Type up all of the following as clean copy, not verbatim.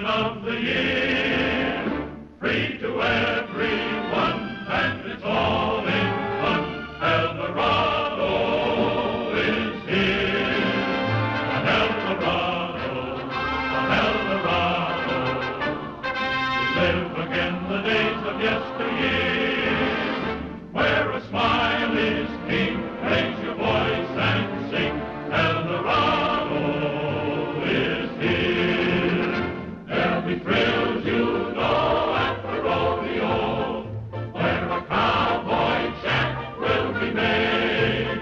celebration of the year, free to everyone, and it's all in fun. Heldorado is here. A Heldorado, to live again the days of yesteryear, where a smile is king. Raise your voice and sing. Heldorado is here. There'll be thrills, you know, at the rodeo, where a cowboy chant will be made,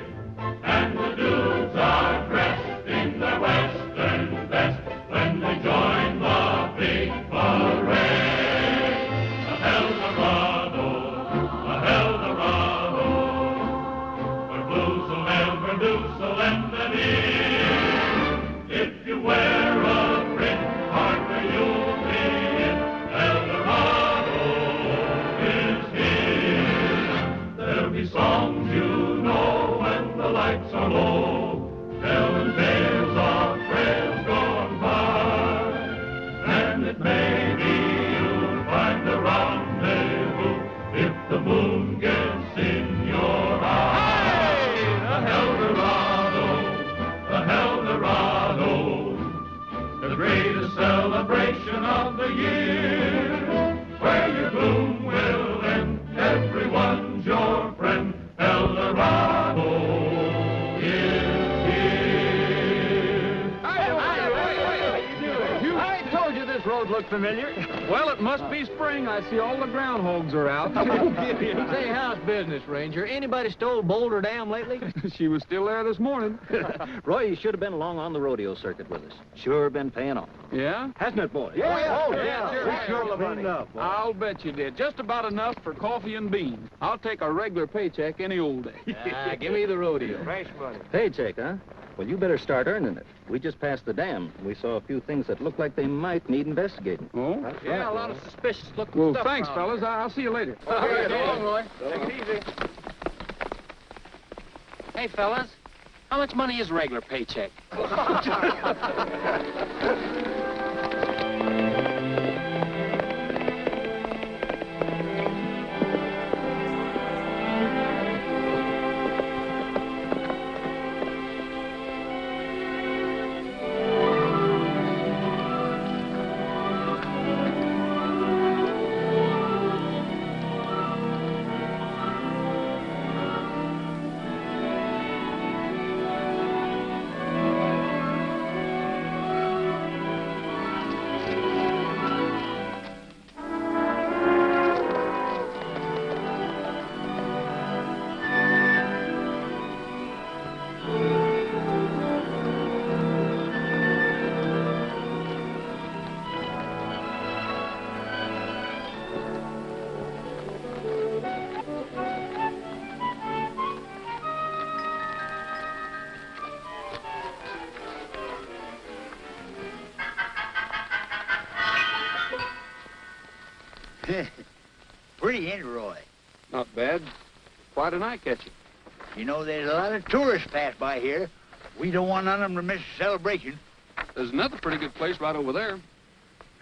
and the dudes are dressed in their western best when they join the big parade. A Heldorado, where blues will never do so lend an ear. If you wear a grin, partner, you'll be in. Heldorado is here. There'll be songs you know when the lights are low, telling tales of trails gone by, and it may be you'll find a rendezvous if the moon gets in your eye. A Heldorado, the greatest celebration of the year, where your gloom will end, everyone's your friend. Heldorado is here. I told you this road looked familiar. Well, it must be spring. I see all the groundhogs are out. Say, how's business, Ranger? Anybody stole Boulder Dam lately? She was still there this morning. Roy, you should have been along on the rodeo circuit with us. Sure been paying off. Yeah? Hasn't it, boys? Yeah, sure. Enough, I'll bet you did. Just about enough for coffee and beans. I'll take a regular paycheck any old day. Give me the rodeo. Fresh money. Paycheck, huh? Well, you better start earning it. We just passed the dam. We saw a few things that looked like they might need investigating. Oh? Yeah, a lot of suspicious looking Well, stuff. thanks, fellas. I'll see you later. Okay, so long, Roy. Take it easy. Hey, fellas, how much money is a regular paycheck? Pretty, ain't it, Roy? Not bad. Why didn't I catch it? You know, there's a lot of tourists pass by here. We don't want none of them to miss the celebration. There's another pretty good place right over there.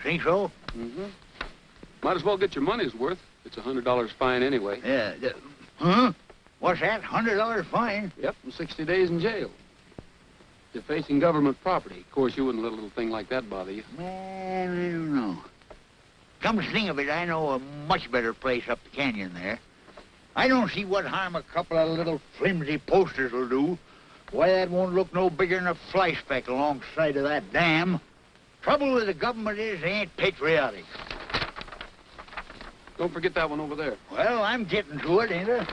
Think so? Mm-hmm. Might as well get your money's worth. It's $100 fine anyway. Yeah. Huh? What's that? $100 fine? Yep, and 60 days in jail. Defacing government property. Of course, you wouldn't let a little thing like that bother you. Man, I don't know. Come to think of it, I know a much better place up the canyon there. I don't see what harm a couple of little flimsy posters will do. Why, that won't look no bigger than a fly speck alongside of that dam. Trouble with the government is they ain't patriotic. Don't forget that one over there. Well, I'm getting to it, ain't I?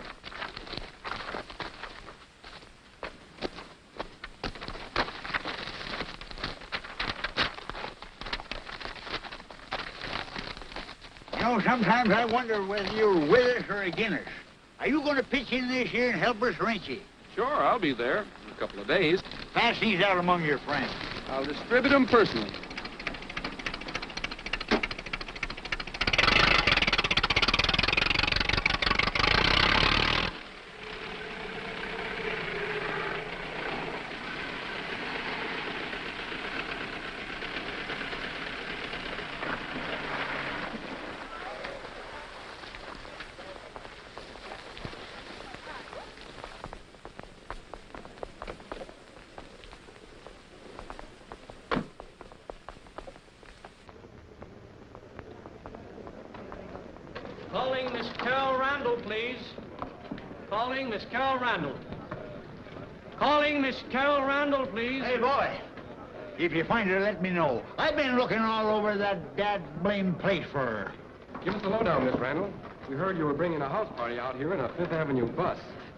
You know, sometimes I wonder whether you're with us or against us. Are you going to pitch in this year and help us, ain't you? Sure, I'll be there in a couple of days. Pass these out among your friends. I'll distribute them personally. Calling Miss Carol Randall, please. Calling Miss Carol Randall. Calling Miss Carol Randall, please. Hey, boy. If you find her, let me know. I've been looking all over that dad-blame place for her. Give us the lowdown, Miss Randall. We heard you were bringing a house party out here in a Fifth Avenue bus.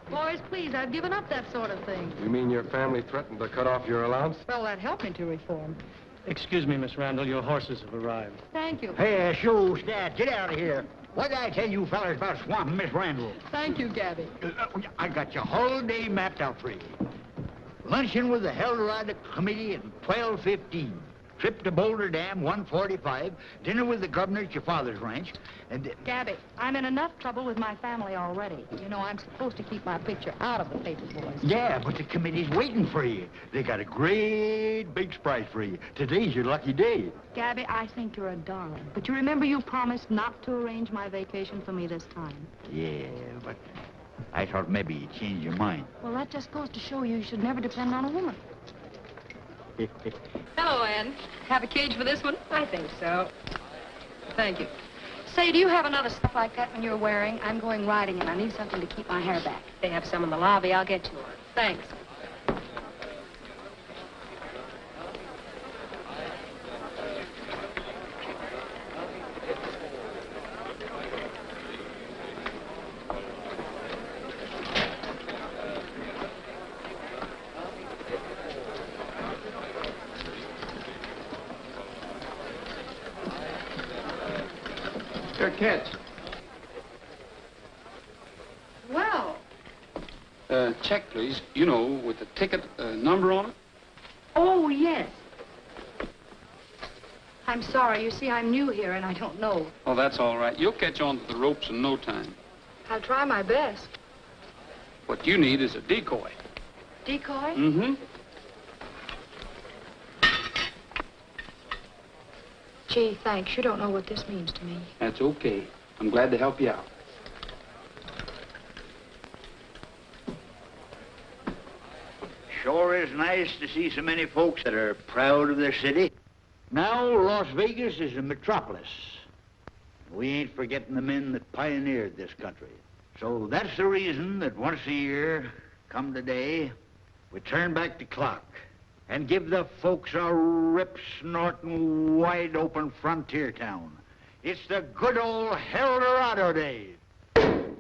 Boys, please, I've given up that sort of thing. You mean your family threatened to cut off your allowance? Well, that helped me to reform. Excuse me, Miss Randall, your horses have arrived. Thank you. Hey, show, Stat, get out of here. What did I tell you fellas about swamping Miss Randall? Thank you, Gabby. I got your whole day mapped out for you. Luncheon with the Heldorado Committee at 12:15. Trip to Boulder Dam, 1:45. Dinner with the governor at your father's ranch. And... Gabby, I'm in enough trouble with my family already. You know, I'm supposed to keep my picture out of the paper, boys. Yeah, but the committee's waiting for you. They got a great big surprise for you. Today's your lucky day. Gabby, I think you're a darling. But you remember you promised not to arrange my vacation for me this time. Yeah, but I thought maybe you'd change your mind. Well, that just goes to show you should never depend on a woman. Hello, Ann. Have a cage for this one? I think so. Thank you. Say, do you have another stuff like that when you're wearing? I'm going riding and I need something to keep my hair back. They have some in the lobby. I'll get you one. Thanks. Catch. Well. Check, please. You know, with the ticket number on it. Oh, yes. I'm sorry. You see, I'm new here and I don't know. Oh, that's all right. You'll catch on to the ropes in no time. I'll try my best. What you need is a decoy. Decoy? Mm-hmm. Gee, thanks. You don't know what this means to me. That's okay. I'm glad to help you out. Sure is nice to see so many folks that are proud of their city. Now, Las Vegas is a metropolis. We ain't forgetting the men that pioneered this country. So that's the reason that once a year, come today, we turn back the clock and give the folks a rip-snorting, wide-open frontier town. It's the good old Heldorado days. Drop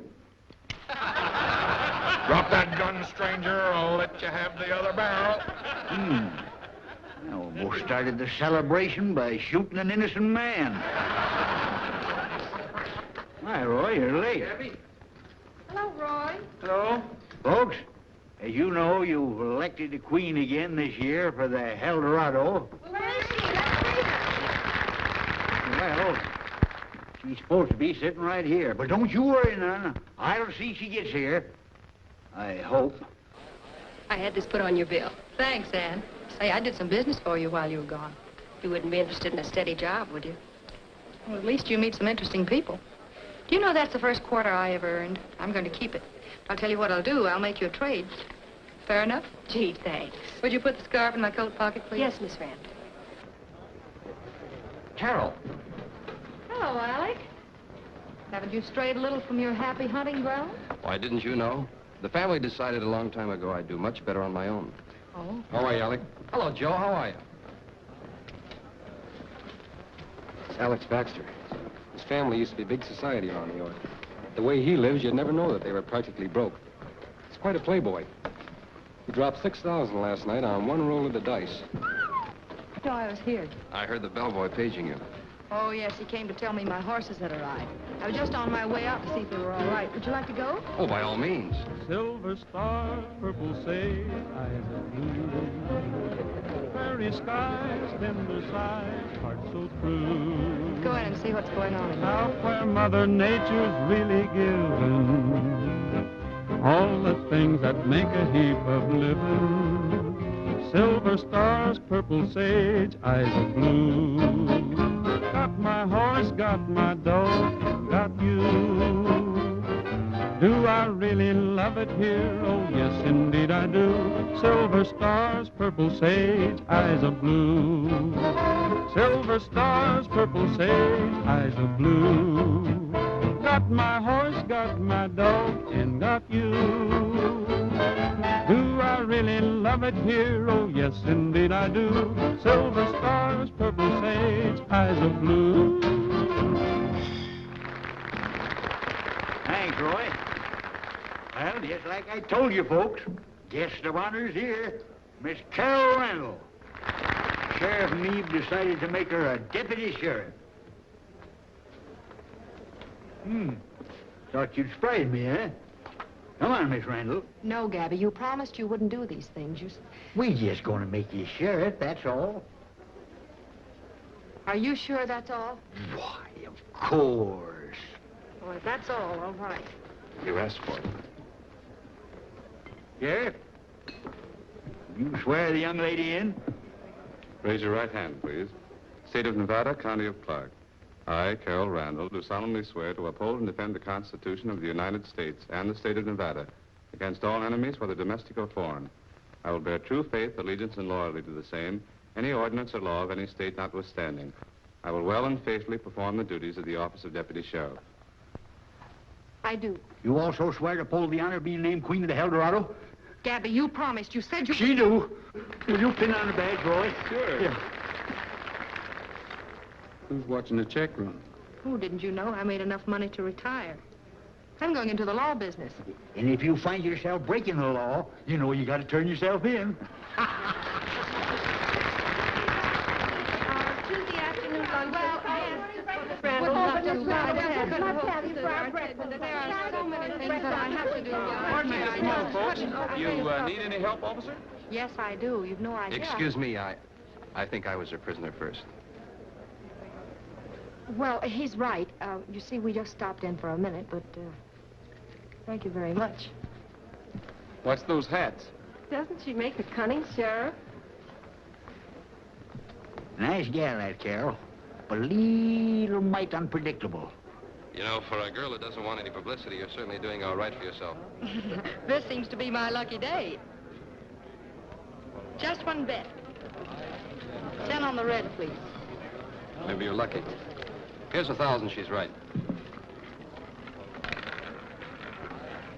that gun, stranger, or I'll let you have the other barrel. I almost started the celebration by shooting an innocent man. Hi, Roy, you're late. Gabby? Hello, Roy. Hello? Folks, as you know, you've elected a queen again this year for the Heldorado. Well, she's supposed to be sitting right here. But don't you worry none. I'll see she gets here. I hope. I had this put on your bill. Thanks, Ann. Say, I did some business for you while you were gone. You wouldn't be interested in a steady job, would you? Well, at least you meet some interesting people. Do you know that's the first quarter I ever earned? I'm going to keep it. I'll tell you what I'll do. I'll make you a trade. Fair enough? Gee, thanks. Would you put the scarf in my coat pocket, please? Yes, Miss Randall. Carol. Hello, Alec. Haven't you strayed a little from your happy hunting ground? Why, didn't you know? The family decided a long time ago I'd do much better on my own. Oh? How are you, Alec? Hello, Joe. How are you? It's Alex Baxter. His family used to be big society around New York. The way he lives, you'd never know that they were practically broke. He's quite a playboy. He dropped $6,000 last night on one roll of the dice. No, I was here. I heard the bellboy paging you. Oh, yes, he came to tell me my horses had arrived. I was just on my way out to see if they were all right. Would you like to go? Oh, by all means. Silver star, purple sage, eyes of blue. Prairie skies, tender sighs, heart so true. Go in and see what's going on in here. Out where Mother Nature's really given all the things that make a heap of living. Silver stars, purple sage, eyes of blue. Got my horse, got my dog, got you. Do I really love it here? Oh, yes, indeed I do. Silver stars, purple sage, eyes of blue. Silver stars, purple sage, eyes of blue. Got my horse, got my dog, and got you. Do I really love it here? Oh, yes, indeed I do. Silver stars, purple sage, eyes of blue. Thanks, Roy. Well, just like I told you folks, guest of honor's here, Miss Carol Randall. Sheriff and me decided to make her a deputy sheriff. Thought you'd surprise me, eh? Come on, Miss Randall. No, Gabby, you promised you wouldn't do these things. We just gonna make you sheriff, that's all. Are you sure that's all? Why, of course. Well, if that's all right. You asked for it. Sheriff, you swear the young lady in? Raise your right hand, please. State of Nevada, County of Clark. I, Carol Randall, do solemnly swear to uphold and defend the Constitution of the United States and the state of Nevada against all enemies, whether domestic or foreign. I will bear true faith, allegiance, and loyalty to the same, any ordinance or law of any state notwithstanding. I will well and faithfully perform the duties of the office of Deputy Sheriff. I do. You also swear to uphold the honor of being named Queen of the Heldorado? Gabby, you promised. You said you... She do. Will you pin on the badge, Roy? Sure. Yeah. Who's watching the check run? Oh, didn't you know I made enough money to retire? I'm going into the law business. And if you find yourself breaking the law, you know you got to turn yourself in. Tuesday afternoon on... Well, yes. There are so many things that I have to do. Pardon me just a moment, folks. You need any help, officer? Yes, I do. You've no idea. Excuse me, I think I was a prisoner first. Well, he's right. You see, we just stopped in for a minute, but thank you very much. What's those hats? Doesn't she make a cunning sheriff? Nice gal, that Carol. But a little mite unpredictable. You know, for a girl that doesn't want any publicity, you're certainly doing all right for yourself. This seems to be my lucky day. Just one bet. 10 on the red, please. Maybe you're lucky. Here's 1,000, she's right.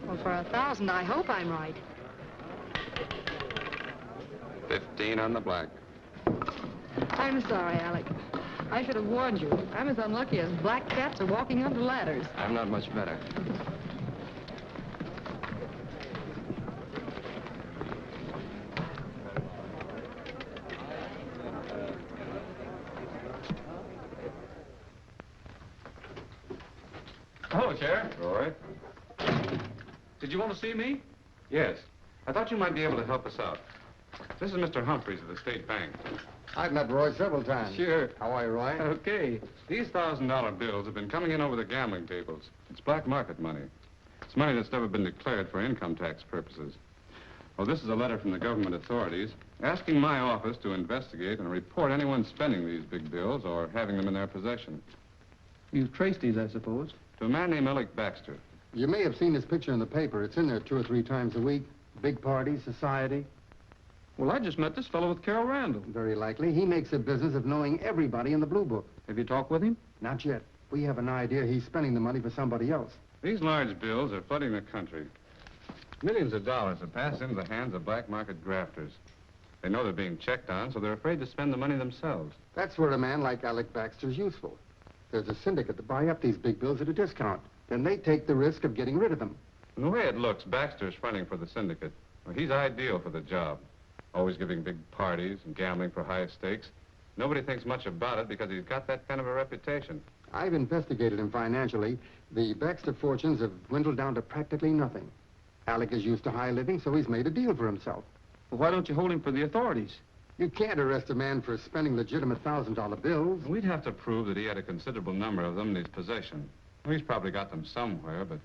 Well, for 1,000, I hope I'm right. 15 on the black. I'm sorry, Alec. I should have warned you. I'm as unlucky as black cats are walking under ladders. I'm not much better. Hello, Sheriff. Roy? Did you want to see me? Yes. I thought you might be able to help us out. This is Mr. Humphreys of the State Bank. I've met Roy several times. Sure. How are you, Roy? Okay. These $1,000 bills have been coming in over the gambling tables. It's black market money. It's money that's never been declared for income tax purposes. Well, this is a letter from the government authorities asking my office to investigate and report anyone spending these big bills or having them in their possession. You've traced these, I suppose. To a man named Alec Baxter. You may have seen his picture in the paper. It's in there 2 or 3 times a week. Big party, society. Well, I just met this fellow with Carol Randall. Very likely. He makes a business of knowing everybody in the Blue Book. Have you talked with him? Not yet. We have an idea he's spending the money for somebody else. These large bills are flooding the country. Millions of dollars have passed into the hands of black market grafters. They know they're being checked on, so they're afraid to spend the money themselves. That's where a man like Alec Baxter's useful. There's a syndicate to buy up these big bills at a discount. Then they take the risk of getting rid of them. From the way it looks, Baxter's fronting for the syndicate. Well, he's ideal for the job. Always giving big parties and gambling for high stakes. Nobody thinks much about it because he's got that kind of a reputation. I've investigated him financially. The Baxter fortunes have dwindled down to practically nothing. Alec is used to high living, so he's made a deal for himself. Well, why don't you hold him for the authorities? You can't arrest a man for spending legitimate $1,000 bills. We'd have to prove that he had a considerable number of them in his possession. Well, he's probably got them somewhere, but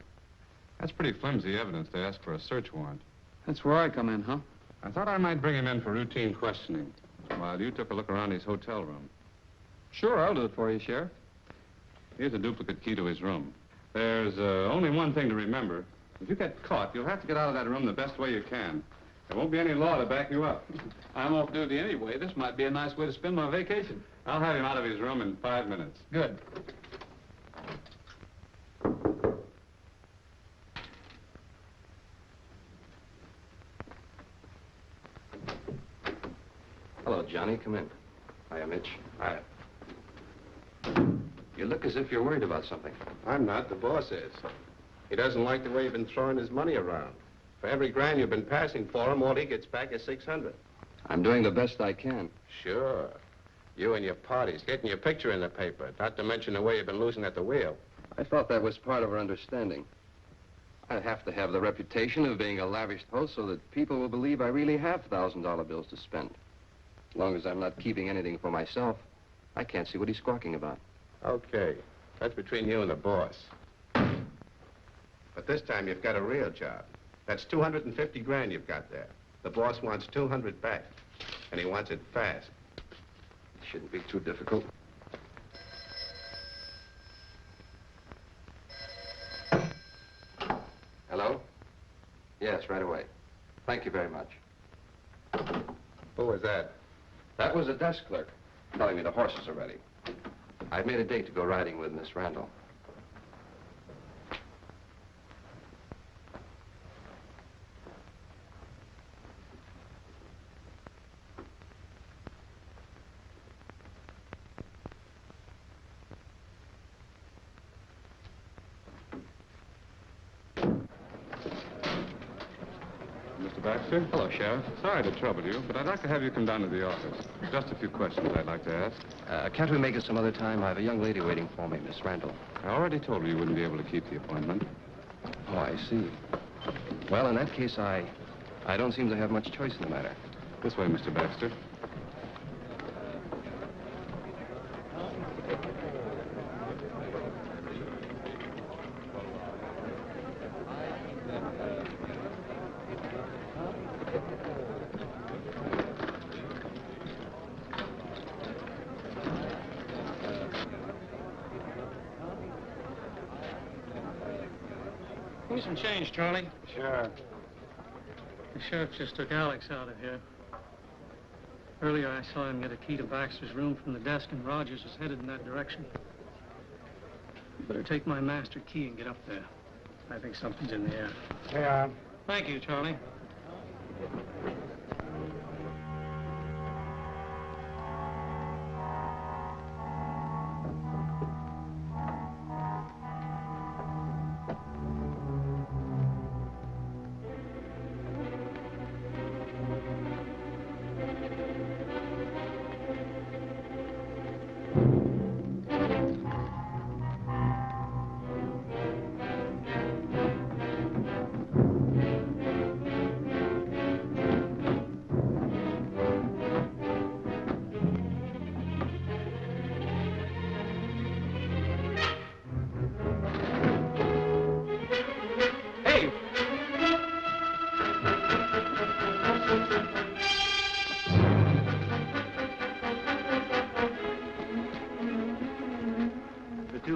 that's pretty flimsy evidence to ask for a search warrant. That's where I come in, huh? I thought I might bring him in for routine questioning while you took a look around his hotel room. Sure, I'll do it for you, Sheriff. Here's a duplicate key to his room. There's only one thing to remember. If you get caught, you'll have to get out of that room the best way you can. There won't be any law to back you up. I'm off duty anyway. This might be a nice way to spend my vacation. I'll have him out of his room in 5 minutes. Good. Johnny. Come in. Hiya, Mitch. Hi. You look as if you're worried about something. I'm not. The boss is. He doesn't like the way you've been throwing his money around. For every grand you've been passing for him, all he gets back is $600. I'm doing the best I can. Sure. You and your parties, getting your picture in the paper, not to mention the way you've been losing at the wheel. I thought that was part of our understanding. I have to have the reputation of being a lavish host so that people will believe I really have $1,000 bills to spend. As long as I'm not keeping anything for myself, I can't see what he's squawking about. Okay. That's between you and the boss. But this time you've got a real job. That's 250 grand you've got there. The boss wants 200 back, and he wants it fast. Shouldn't be too difficult. Hello? Yes, right away. Thank you very much. Who was that? That was a desk clerk telling me the horses are ready. I've made a date to go riding with Miss Randall. Mr. Baxter? Hello, Sheriff. Sorry to trouble you, but I'd like to have you come down to the office. Just a few questions I'd like to ask. Can't we make it some other time? I have a young lady waiting for me, Miss Randall. I already told you wouldn't be able to keep the appointment. Oh, I see. Well, in that case, I don't seem to have much choice in the matter. This way, Mr. Baxter. Give me some change, Charlie. Sure. The sheriff just took Alex out of here. Earlier, I saw him get a key to Baxter's room from the desk, and Rogers was headed in that direction. You better take my master key and get up there. I think something's in the air. Yeah. Thank you, Charlie.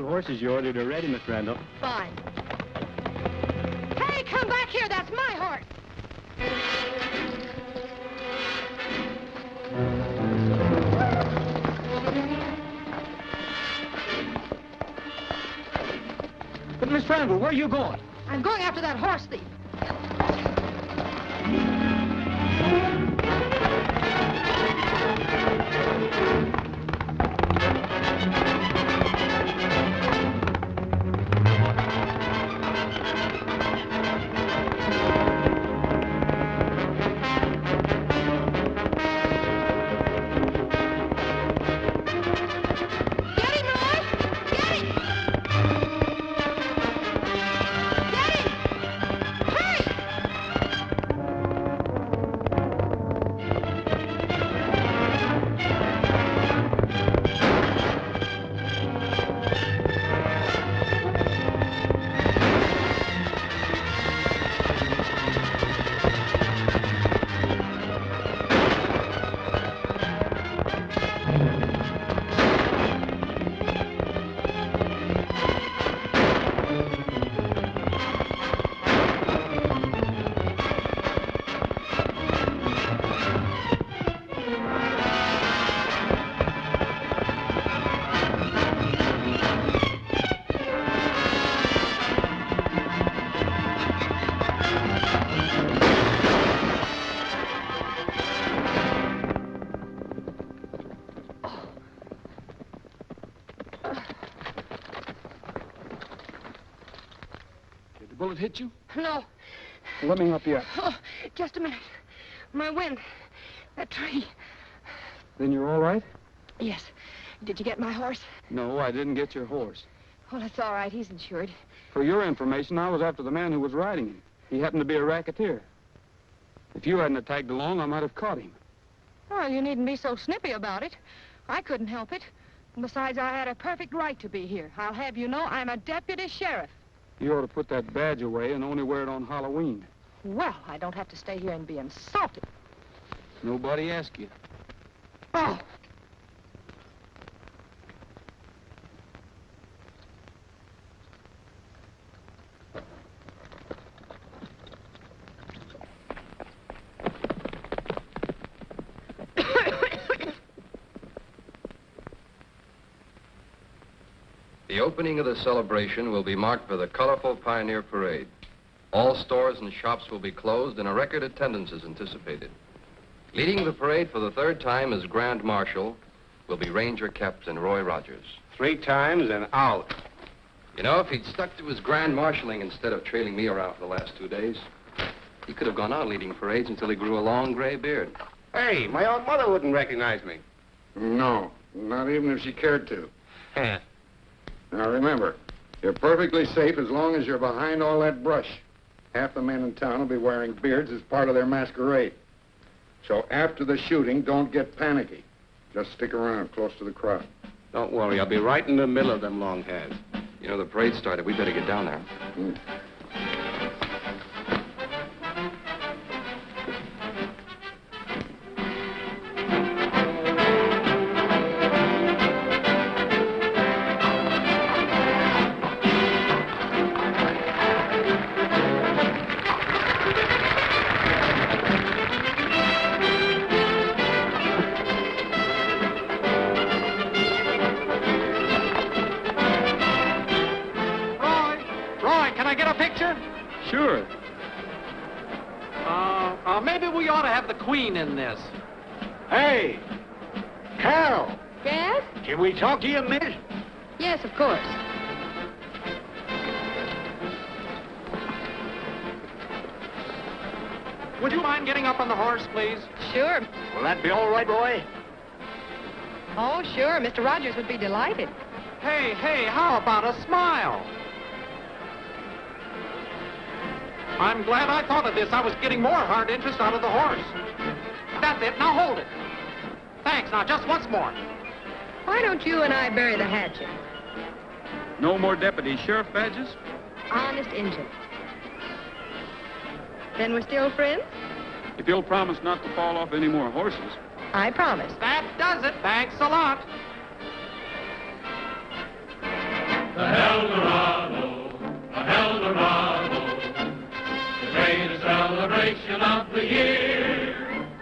Horses you ordered are ready, Miss Randall. Fine. Hey, come back here. That's my horse. But, Miss Randall, where are you going? I'm going after that horse thief. bullet hit you? No. Well, let me help you out. Oh, just a minute. My wind. That tree. Then you're all right? Yes. Did you get my horse? No, I didn't get your horse. Well, that's all right. He's insured. For your information, I was after the man who was riding him. He happened to be a racketeer. If you hadn't tagged along, I might have caught him. Well, you needn't be so snippy about it. I couldn't help it. And besides, I had a perfect right to be here. I'll have you know I'm a deputy sheriff. You ought to put that badge away and only wear it on Halloween. Well, I don't have to stay here and be insulted. Nobody asked you. Oh! The opening of the celebration will be marked by the colorful Pioneer Parade. All stores and shops will be closed and a record attendance is anticipated. Leading the parade for the third time as Grand Marshal will be Ranger Captain Roy Rogers. 3 times and out. You know, if he'd stuck to his grand marshaling instead of trailing me around for the last 2 days, he could have gone on leading parades until he grew a long gray beard. Hey, my own mother wouldn't recognize me. No, not even if she cared to. Heh. Now remember, you're perfectly safe as long as you're behind all that brush. Half the men in town will be wearing beards as part of their masquerade. So after the shooting, don't get panicky. Just stick around close to the crowd. Don't worry, I'll be right in the middle of them long hairs. You know, the parade started. We better get down there. Sure. Maybe we ought to have the Queen in this. Hey, Carol. Yes? Can we talk to you a minute? Yes, of course. Would you mind getting up on the horse, please? Sure. Will that be all right, boy? Oh, sure. Mr. Rogers would be delighted. Hey, how about a smile? I'm glad I thought of this. I was getting more hard interest out of the horse. That's it. Now hold it. Thanks. Now, just once more. Why don't you and I bury the hatchet? No more deputy sheriff badges? Honest Injun. Then we're still friends? If you'll promise not to fall off any more horses. I promise. That does it. Thanks a lot. The Heldorado, the Heldorado, the greatest celebration of the year.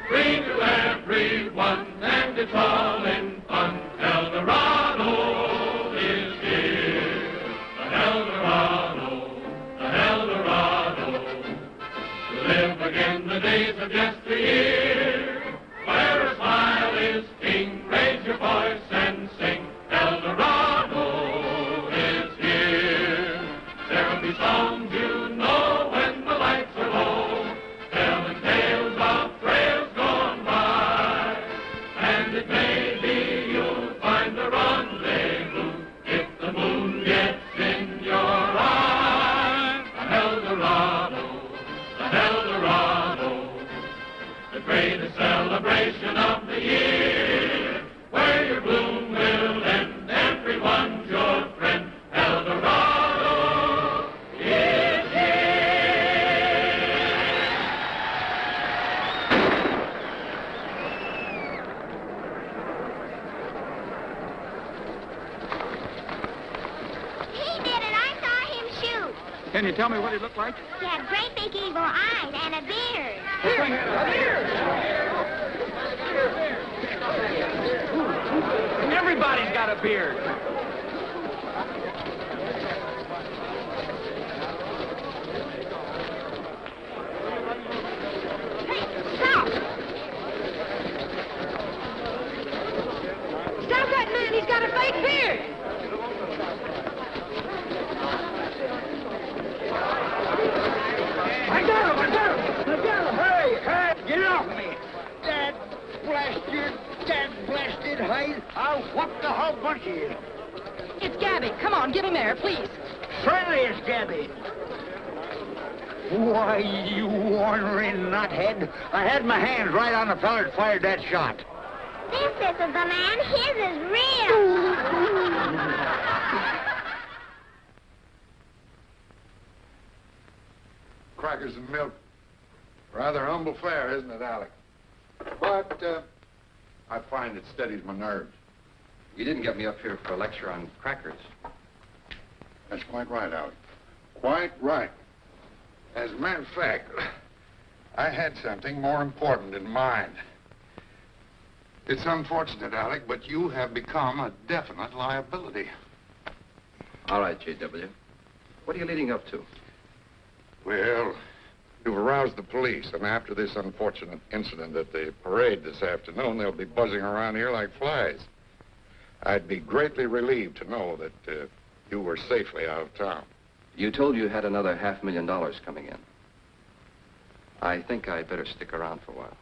Free to everyone, and it's all in fun. Heldorado is here. The Heldorado, the Heldorado, to live again the days of yesteryear, where a smile is king. Raise your voice and sing. Heldorado is here. There'll be songs you know when the lights are low, telling tales of trails gone by. And it may be you'll find a rendezvous if the moon gets in your eye. The Heldorado, the Heldorado, the greatest celebration of the year, where your gloom will end, everyone's your friend. Heldorado is here. He did it. I saw him shoot. Can you tell me what he looked like? He had great big evil eyes and a beard. Everybody's got a beard. Stop! Stop that man. He's got a fake beard. blasted hide, I'll whoop the whole bunch of you. It's Gabby. Come on, give him air, please. Certainly it's Gabby. Why, you ornery nuthead. I had my hands right on the feller that fired that shot. This isn't the man. His is real. Crackers and milk. Rather humble fare, isn't it, Alec? But, I find it steadies my nerves. You didn't get me up here for a lecture on crackers. That's quite right, Alec. Quite right. As a matter of fact, I had something more important in mind. It's unfortunate, Alec, but you have become a definite liability. All right, J.W. What are you leading up to? Well, you've aroused the police, and after this unfortunate incident at the parade this afternoon, they'll be buzzing around here like flies. I'd be greatly relieved to know that you were safely out of town. You told you had another $500,000 coming in. I think I'd better stick around for a while.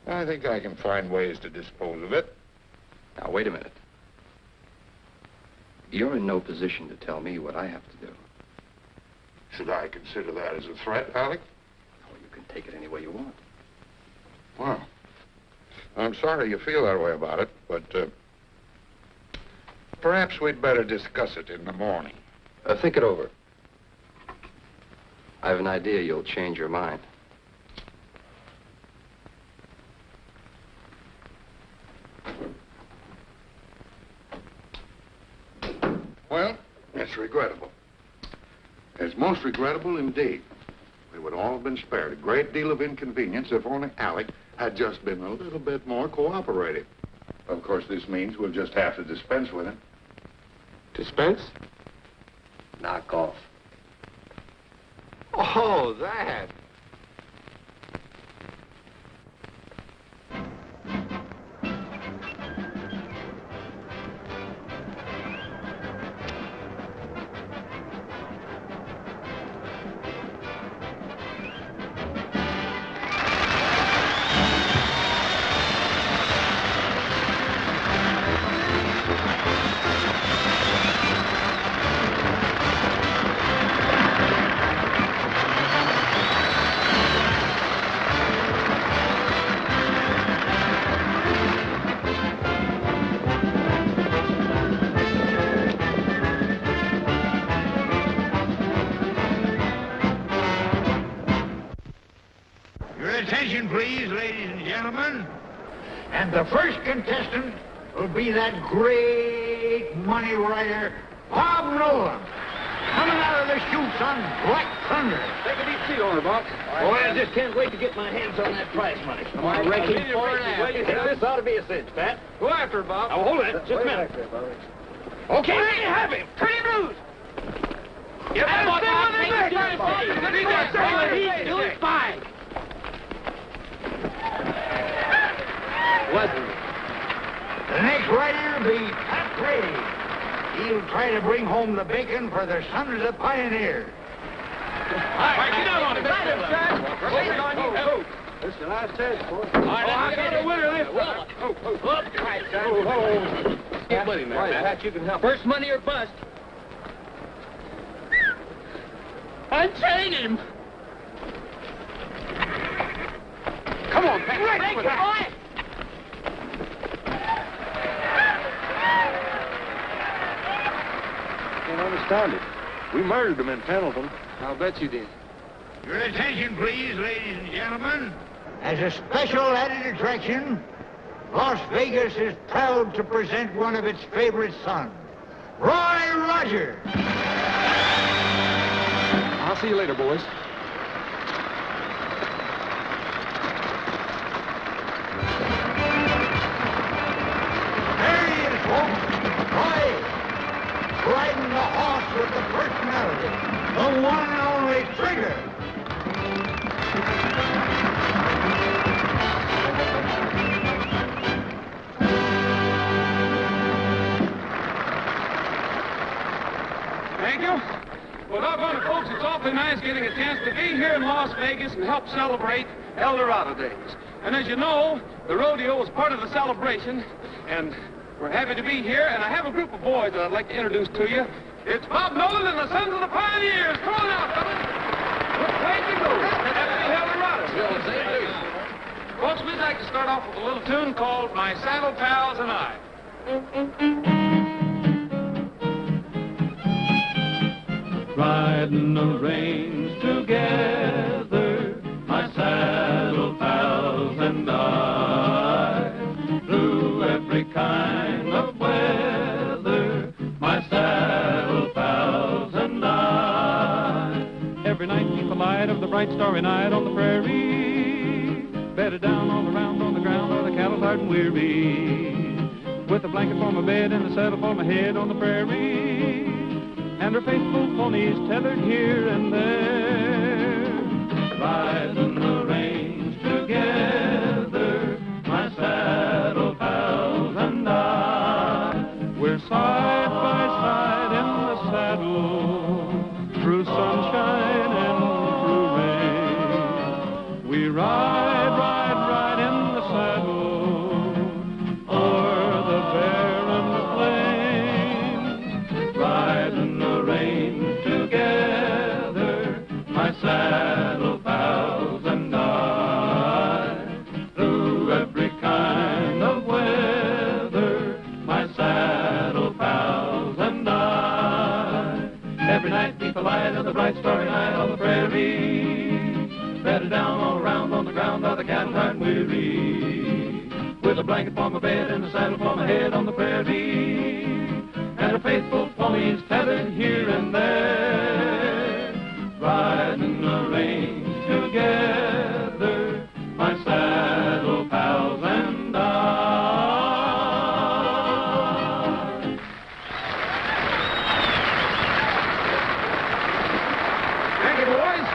I think I can find ways to dispose of it. Now, wait a minute. You're in no position to tell me what I have to do. Should I consider that as a threat, Alec? Oh, you can take it any way you want. Well, I'm sorry you feel that way about it, but perhaps we'd better discuss it in the morning. Think it over. I have an idea you'll change your mind. Well, it's regrettable. It's most regrettable indeed. We would all have been spared a great deal of inconvenience if only Alec had just been a little bit more cooperative. Of course, this means we'll just have to dispense with him. Dispense? Knock off. Oh, that. Attention, please, ladies and gentlemen. And the first contestant will be that great money rider, Bob Nolan, coming out of the chutes on Black Thunder. Take a deep seat, owner, Bob. Boy, I just can't wait to get my hands on that prize money. Come on, Ranking Ranking fore and aft. This ought to be a cinch, Pat. Go after it, Bob. Now, hold it. Just a minute. Okay, there you have him. Turn him loose. Get him on He's doing fine. Wasn't it? The next rider will be Pat Brady. He'll try to bring home the bacon for the Sons of the Pioneers. All right, get down on it. Focus on you. This is the last chance, boy. All right, I got a winner this time. Get with him there, Pat. You can help. First money or bust. Unchain him. Come on, Pat. Right, boy. I can't understand it. We murdered them in Pendleton. I'll bet you did. Your attention, please, ladies and gentlemen. As a special added attraction, Las Vegas is proud to present one of its favorite sons, Roy Rogers. I'll see you later, boys. There he is, folks. Roy, riding the horse with the personality, the one and only Trigger. Thank you. Well, doggone it, folks, it's awfully nice getting a chance to be here in Las Vegas and help celebrate Heldorado Days. And as you know, the rodeo is part of the celebration, and we're happy to be here, and I have a group of boys that I'd like to introduce to you. It's Bob Nolan and the Sons of the Pioneers. Come on out, fellas. Right you go. Happy Heldorado. Folks, we'd like to start off with a little tune called My Saddle Pals and I. Riding the range together, my saddle pals and I, through every kind of weather, my saddle pals and I. Every night beneath the light of the bright starry night on the prairie, bedded down all around on the ground where the cattle tired and weary, with a blanket for my bed and a saddle for my head on the prairie, and her faithful ponies tethered here and there, riding the range together, my saddle pals and I. We're side by side in the saddle, through sunshine and through rain. We ride, ride, ride in the saddle, o'er the barren plain, riding the range together, my saddle pals and I, through every kind of weather, my saddle pals and I. Every night beneath the light of the bright starry night on the prairie, bedded down all around on the ground by the cattle tired and weary, with a blanket for my bed and a saddle for my head on the prairie, and her faithful ponies tethered here and there, riding the range together, my saddle pals and I. Thank you, boys.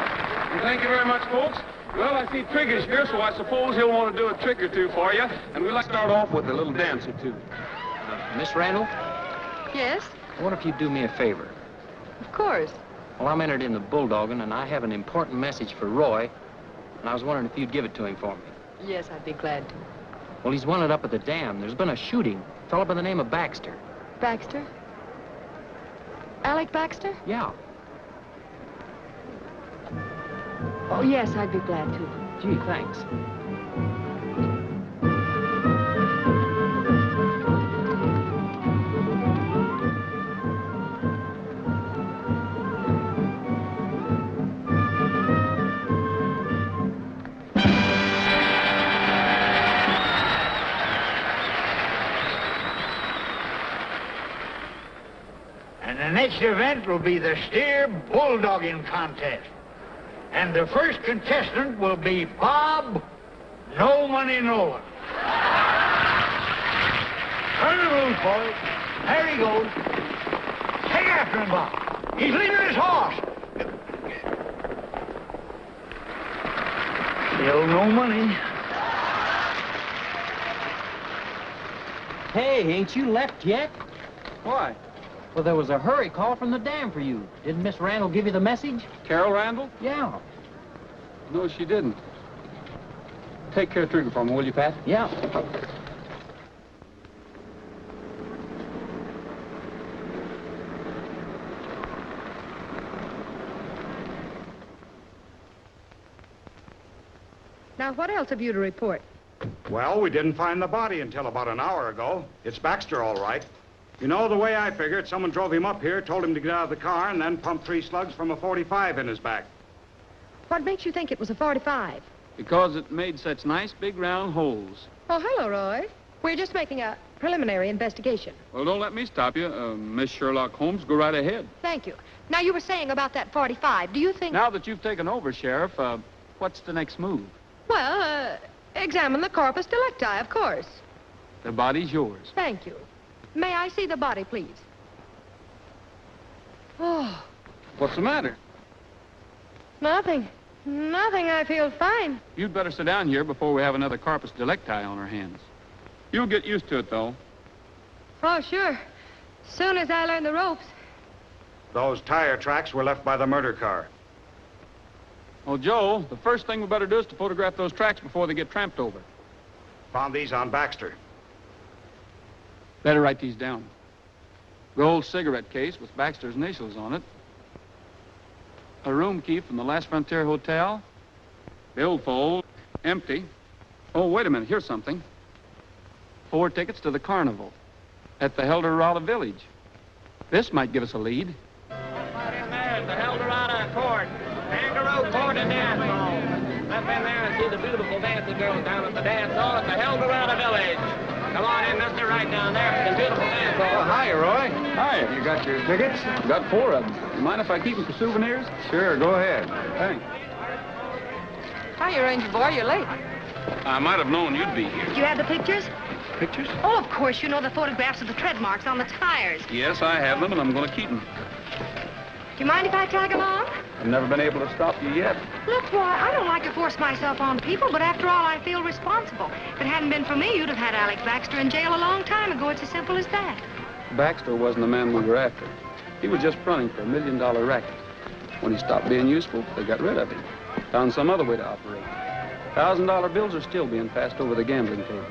And thank you very much, folks. Well, I see Trigger's here, so I suppose he'll want to do a trick or two for you. And we'd like to start off with a little dance or two. Miss Randall, Yes? I wonder if you'd do me a favor. Of course. Well, I'm entered in the bulldogging, and I have an important message for Roy, and I was wondering if you'd give it to him for me. Yes, I'd be glad to. Well, he's wanted up at the dam. There's been a shooting. A fellow by the name of Baxter. Baxter? Alec Baxter? Yeah. Oh, yes, I'd be glad to. Gee, thanks. And the next event will be the steer bulldogging contest. And the first contestant will be Bob No Money Nolan. Turn the loose, boys. There he goes. Take after him, Bob. He's leaving his horse. Still no money. Hey, ain't you left yet? Why? Well, there was a hurry call from the dam for you. Didn't Miss Randall give you the message? Carol Randall? Yeah. No, she didn't. Take care of Trigger for me, will you, Pat? Yeah. Now, what else have you to report? Well, we didn't find the body until about an hour ago. It's Baxter, all right. You know, the way I figured, someone drove him up here, told him to get out of the car, and then pumped 3 slugs from a .45 in his back. What makes you think it was a .45? Because it made such nice big round holes. Oh, hello, Roy. We're just making a preliminary investigation. Well, don't let me stop you. Miss Sherlock Holmes, go right ahead. Thank you. Now, you were saying about that .45. Do you think... Now that you've taken over, Sheriff, what's the next move? Well, examine the corpus delicti, of course. The body's yours. Thank you. May I see the body, please? Oh, What's the matter? nothing. Nothing. I feel fine. You'd better sit down here before we have another corpus delicti on our hands. You'll get used to it, though. Oh, sure. Soon as I learn the ropes. Those tire tracks were left by the murder car. Well, Joe, the first thing we better do is to photograph those tracks before they get tramped over. Found these on Baxter. Better write these down. Gold cigarette case with Baxter's initials on it. A room key from the last Frontier Hotel. Billfold, empty. Oh, wait a minute, here's something. 4 tickets to the carnival at the Heldorado Village. This might give us a lead. Right in there at the Heldorado Court. Kangaroo Court and Dance Hall. Up in there and see the beautiful dancing girls down at the dance hall at the Heldorado Village. Come on in, mister, right down there at the beautiful dance hall. Oh, hi, Roy. Hi. You got your tickets? Got 4 of them. You mind if I keep them for souvenirs? Sure, go ahead. Thanks. Hiya, Ranger boy, you're late. I might have known you'd be here. Did you have the pictures? Pictures? Oh, of course, you know the photographs of the tread marks on the tires. Yes, I have them, and I'm going to keep them. Do you mind if I tag them on? I've never been able to stop you yet. Look, Roy, I don't like to force myself on people, but after all, I feel responsible. If it hadn't been for me, you'd have had Alec Baxter in jail a long time ago. It's as simple as that. Baxter wasn't the man we were after. He was just fronting for $1 million racket. When he stopped being useful, they got rid of him. Found some other way to operate. $1,000 bills are still being passed over the gambling table.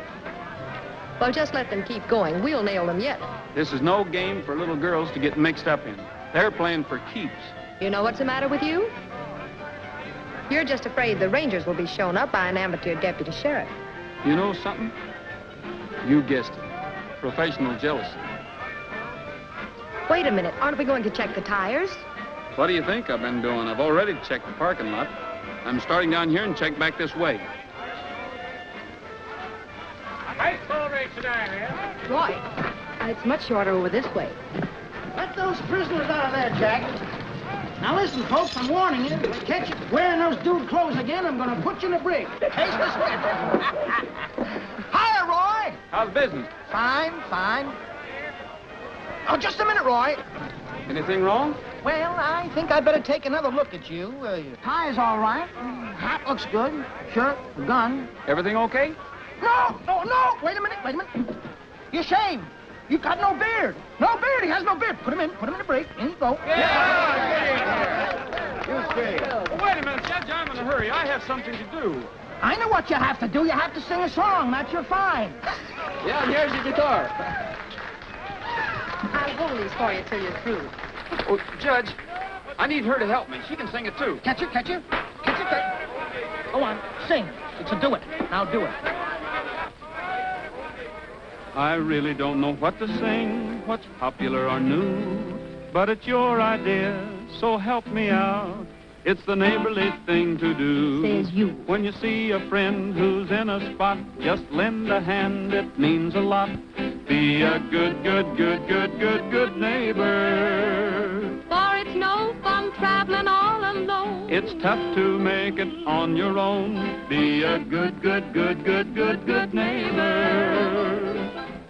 Well, just let them keep going. We'll nail them yet. This is no game for little girls to get mixed up in. They're playing for keeps. You know what's the matter with you? You're just afraid the Rangers will be shown up by an amateur deputy sheriff. You know something? You guessed it. Professional jealousy. Wait a minute. Aren't we going to check the tires? What do you think I've been doing? I've already checked the parking lot. I'm starting down here and check back this way. Nice full race today, yeah? Roy, it's much shorter over this way. Let those prisoners out of there, Jack. Now listen, folks, I'm warning you. If I catch you wearing those dude clothes again, I'm going to put you in a brig. Taste this way. Hiya, Roy. How's business? Fine, fine. Oh, just a minute, Roy. Anything wrong? Well, I think I'd better take another look at you. Your tie's all right. Hat looks good. Shirt, gun. Everything okay? No. Wait a minute. You're ashamed. You've got no beard. No beard. He has no beard. Put him in the brake. In you go. You stay. Wait a minute, Judge. I'm in a hurry. I have something to do. I know what you have to do. You have to sing a song. That's your fine. Yeah, and here's your guitar. I'll hold these for you till you're through. Oh, Judge, I need her to help me. She can sing it, too. Catch her. Go on. Sing. So do it. Now do it. I really don't know what to sing, what's popular or new, but it's your idea, so help me out. It's the neighborly thing to do. Says you. When you see a friend who's in a spot, just lend a hand, it means a lot. Be a good neighbor. For it's no fun traveling all alone. It's tough to make it on your own. Be a good neighbor.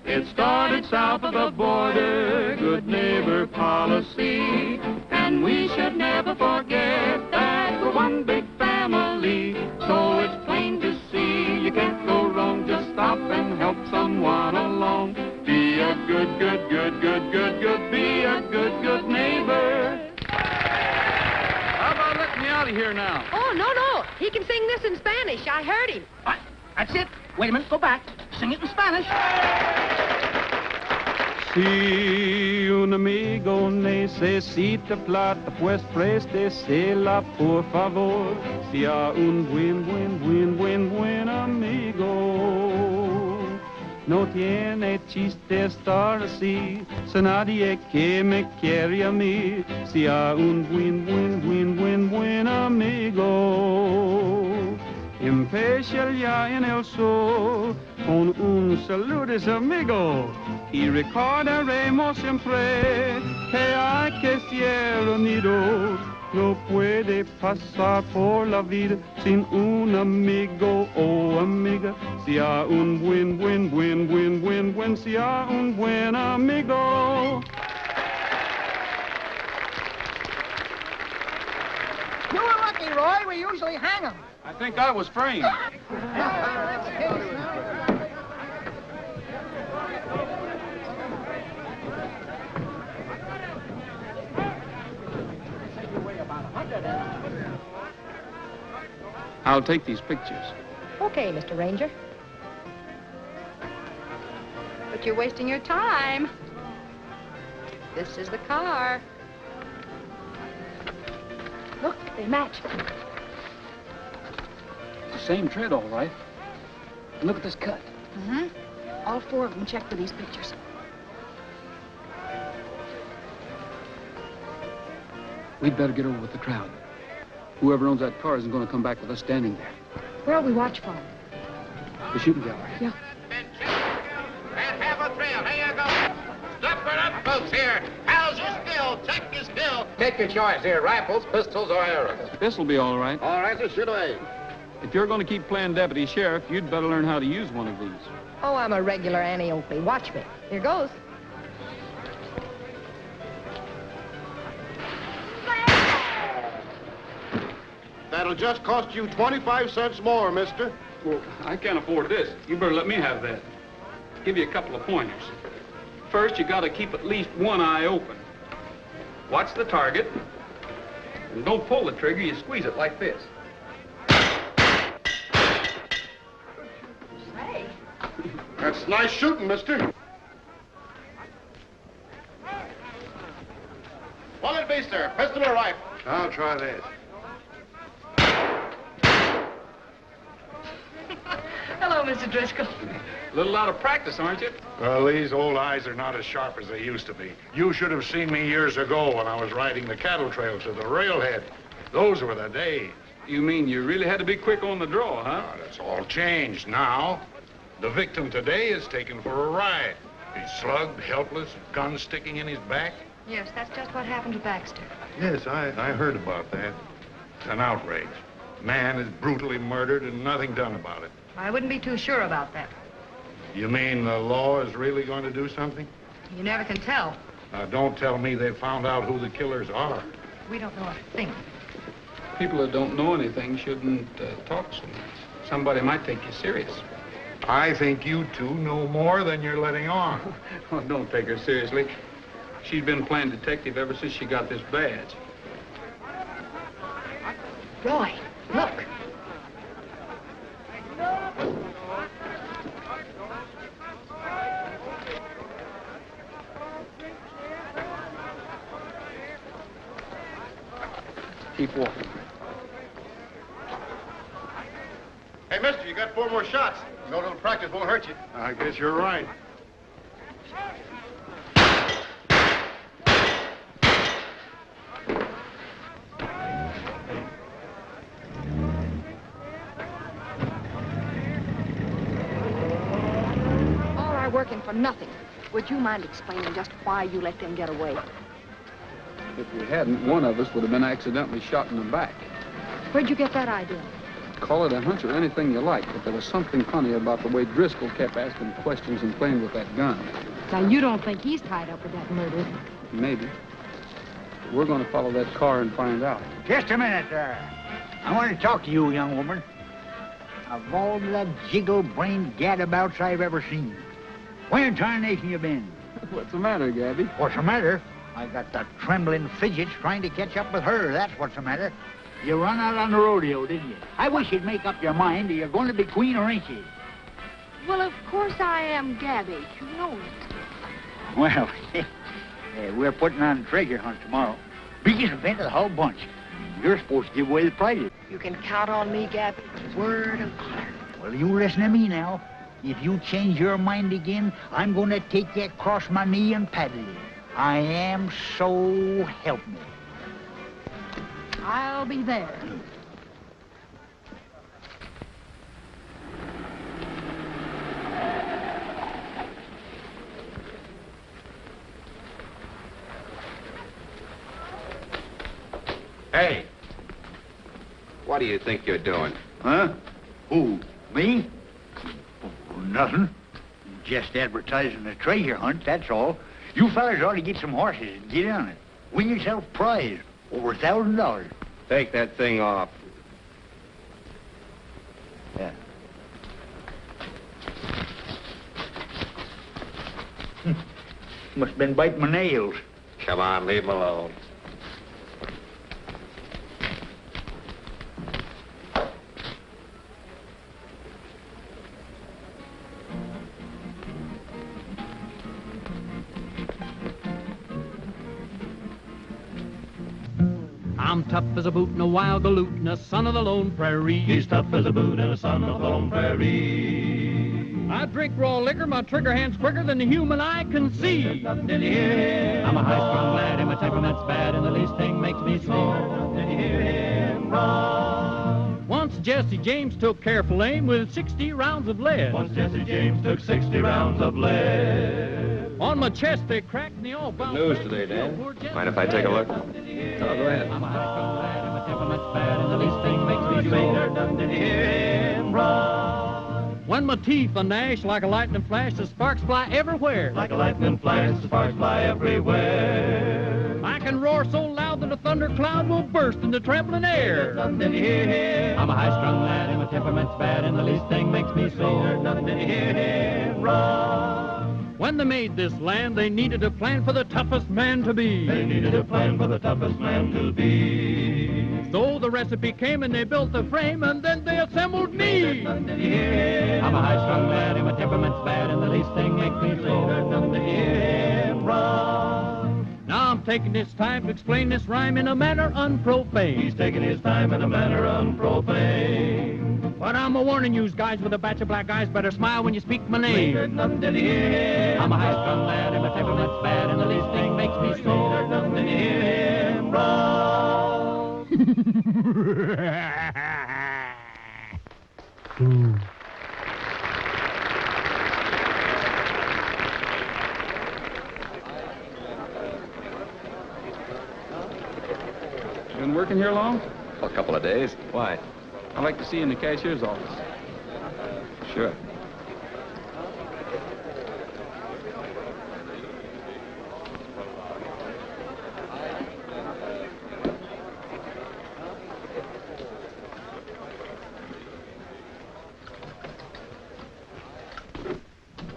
It started south of the border, good neighbor policy, and we should never forget that we're one big family. So it's plain to see you can't go wrong. Just stop and help someone along. Be a good, be a good neighbor. How about letting me out of here now? Oh, no. He can sing this in Spanish. I heard him. That's it. Wait a minute. Go back. Sing it in Spanish. Si un amigo necesita plata, pues préstesela, por favor. Sea un buen amigo. No tiene chiste estar así, si nadie que me quiere a mí. Sea un buen amigo. Empieza ya en el sol con un saludo amigo y recordaremos siempre que hay que ser unido. No puede pasar por la vida sin un amigo o amiga. Sea un buen, sea un buen amigo. You were lucky, Roy. We usually hang them. I think I was framed. I'll take these pictures. Okay, Mr. Ranger. But you're wasting your time. This is the car. Look, they match. The same tread, all right. And look at this cut. Mm-hmm. All four of them check for these pictures. We'd better get over with the crowd. Whoever owns that car isn't going to come back with us standing there. Where'll we watch for? The shooting gallery. Yeah. And have a thrill. Here you go. Step it up, folks, here. How's your skill? Check your skill. Take your choice here, rifles, pistols, or arrows. This'll be all right. All right, so shoot away. If you're going to keep playing deputy sheriff, you'd better learn how to use one of these. Oh, I'm a regular Annie Oakley. Watch me. Here goes. That'll just cost you 25 cents more, mister. Well, I can't afford this. You better let me have that. Give you a couple of pointers. First, you got to keep at least one eye open. Watch the target. And don't pull the trigger, you squeeze it like this. Hey. That's nice shooting, mister. What'll it be, sir? Pistol or rifle? I'll try this. Hello, Mr. Driscoll. A little out of practice, aren't you? Well, these old eyes are not as sharp as they used to be. You should have seen me years ago when I was riding the cattle trails to the railhead. Those were the days. You mean you really had to be quick on the draw, huh? Now, that's all changed now. The victim today is taken for a ride. He's slugged, helpless, gun sticking in his back. Yes, that's just what happened to Baxter. Yes, I heard about that. It's an outrage. Man is brutally murdered and nothing done about it. I wouldn't be too sure about that. You mean the law is really going to do something? You never can tell. Now, don't tell me they found out who the killers are. We don't know a thing. People that don't know anything shouldn't talk so much. Somebody might take you serious. I think you two know more than you're letting on. Oh, don't take her seriously. She's been playing detective ever since she got this badge. Roy, look. Keep walking. Hey, mister, you got 4 more shots. No little practice won't hurt you. I guess you're right. All our working for nothing. Would you mind explaining just why you let them get away? If we hadn't, one of us would have been accidentally shot in the back. Where'd you get that idea? Call it a hunch or anything you like, but there was something funny about the way Driscoll kept asking questions and playing with that gun. Now, you don't think he's tied up with that murder? Maybe. But we're going to follow that car and find out. Just a minute there. I want to talk to you, young woman. Of all the jiggle-brained gadabouts I've ever seen, where in tarnation you been? What's the matter, Gabby? What's the matter? I got the trembling fidgets trying to catch up with her. That's what's the matter. You run out on the rodeo, didn't you? I wish you'd make up your mind. Are you going to be queen or ain't you? Well, of course I am Gabby. You know it. Well, we're putting on a treasure hunt tomorrow. Biggest event of the whole bunch. You're supposed to give away the prizes. You can count on me, Gabby. Word of honor. Well, you listen to me now. If you change your mind again, I'm going to take you across my knee and paddle you. I am, so help me. I'll be there. Hey, what do you think you're doing? Huh? Who? Me? Oh, nothing. Just advertising a treasure hunt, that's all. You fellas ought to get some horses and get on it. Win yourself a prize. Over $1,000. Take that thing off. Yeah. Must have been biting my nails. Come on, leave him alone. I'm tough as a boot and a wild galoot and a son of the lone prairie. He's tough as a boot and a son of the lone prairie. I drink raw liquor, my trigger hand's quicker than the human eye can see. Did you hear him? I'm a high-strung lad and my temperament's bad and the least thing makes me sore. Did you hear him wrong? Once Jesse James took careful aim with 60 rounds of lead. Once Jesse James took 60 rounds of lead. On my chest they cracked and they all bounced. News today, Dan. Mind if I take a look? Oh, go ahead. I'm a high-strung lad and my temperament's bad and the least thing makes me sore. Did you hear him wrong? When my teeth are gnash like a lightning flash, the sparks fly everywhere. Like a lightning flash, the sparks fly everywhere. I can roar so loud that a thundercloud will burst in the trembling air. Did you hear him? I'm a high-strung lad and my temperament's bad and the least thing makes me sore. Did you hear him wrong? When they made this land, they needed a plan for the toughest man to be. They needed a plan for the toughest man to be. So the recipe came and they built the frame and then they assembled me. Did you hear him? I'm a high-strung lad and my temperament's bad and the least thing makes me sore. Did you hear him wrong? Now I'm taking this time to explain this rhyme in a manner unprofane. He's taking his time in a manner unprofane. But I'm a warning you guys with a batch of black eyes, better smile when you speak my name. Did you hear him? I'm a high-strung lad and my temperament's bad and the least thing makes me sore. Did you hear him wrong? You been working here long? A couple of days. Why? I'd like to see you in the cashier's office. Sure.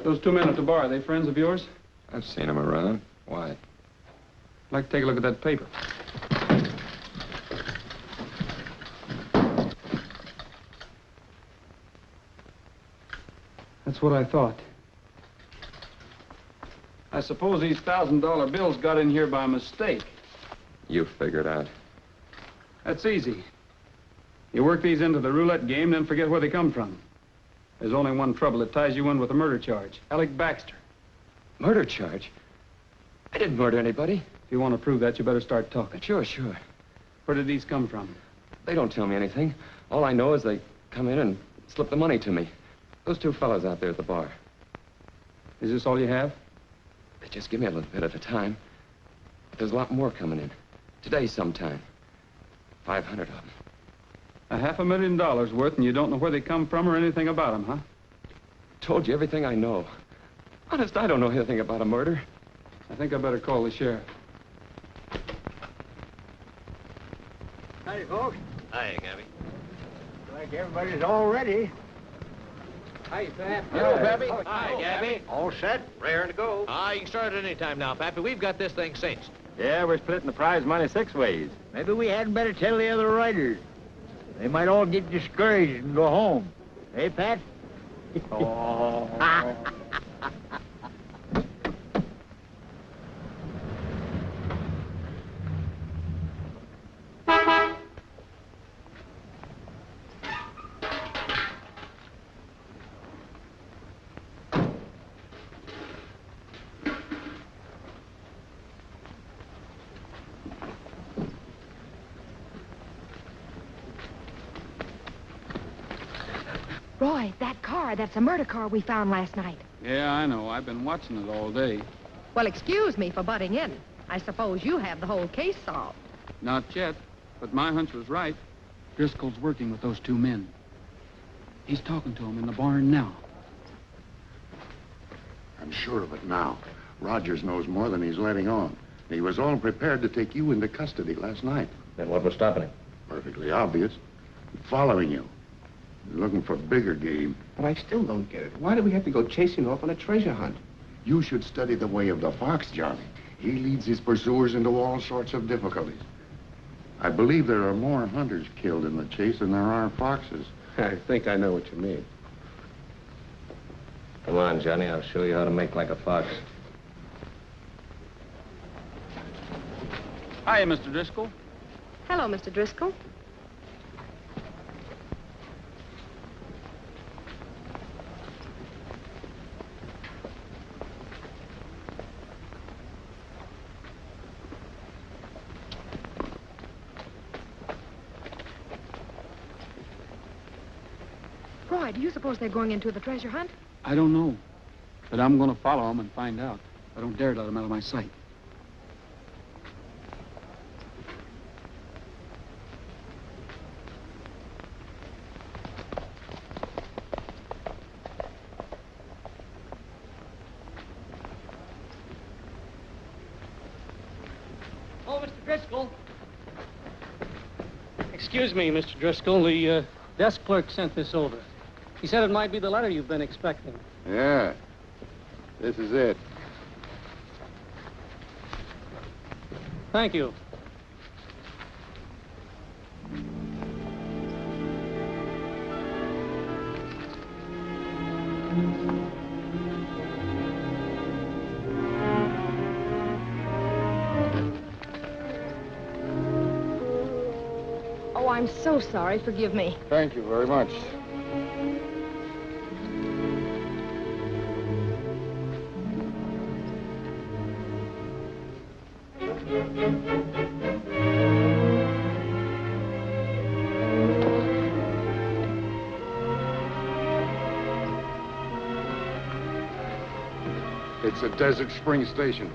Those two men at the bar, are they friends of yours? I've seen them around. Why? I'd like to take a look at that paper. That's what I thought. I suppose these $1,000 bills got in here by mistake. You figured out. That's easy. You work these into the roulette game, then forget where they come from. There's only one trouble. It ties you in with a murder charge. Alec Baxter. Murder charge? I didn't murder anybody. If you want to prove that, you better start talking. Sure, sure. Where did these come from? They don't tell me anything. All I know is they come in and slip the money to me. Those two fellas out there at the bar. Is this all you have? They just give me a little bit at a time. But there's a lot more coming in. Today sometime. 500 of them. $500,000 worth, and you don't know where they come from or anything about them, huh? Told you everything I know. Honest, I don't know anything about a murder. I think I better call the sheriff. Howdy, folks. Hi, Gabby. Like everybody's all ready. Hi, Pap. Hello, Pappy. Hi, Gabby. All set? Raring to go. You can start at any time now, Pappy. We've got this thing cinched. Yeah, we're splitting the prize money 6 ways. Maybe we hadn't better tell the other riders. They might all get discouraged and go home. Hey, Pat? Oh. Roy, that car, that's a murder car we found last night. Yeah, I know. I've been watching it all day. Well, excuse me for butting in. I suppose you have the whole case solved. Not yet, but my hunch was right. Driscoll's working with those two men. He's talking to them in the barn now. I'm sure of it now. Rogers knows more than he's letting on. He was all prepared to take you into custody last night. Then what was stopping him? Perfectly obvious. Following you. Looking for bigger game. But I still don't get it. Why do we have to go chasing off on a treasure hunt? You should study the way of the fox, Johnny. He leads his pursuers into all sorts of difficulties. I believe there are more hunters killed in the chase than there are foxes. I think I know what you mean. Come on, Johnny. I'll show you how to make like a fox. Hiya, Mr. Driscoll. Hello, Mr. Driscoll. Roy, do you suppose they're going into the treasure hunt? I don't know. But I'm going to follow them and find out. I don't dare let them out of my sight. Oh, Mr. Driscoll. Excuse me, Mr. Driscoll. The desk clerk sent this over. He said it might be the letter you've been expecting. Yeah. This is it. Thank you. Oh, I'm so sorry. Forgive me. Thank you very much. It's a Desert Spring station.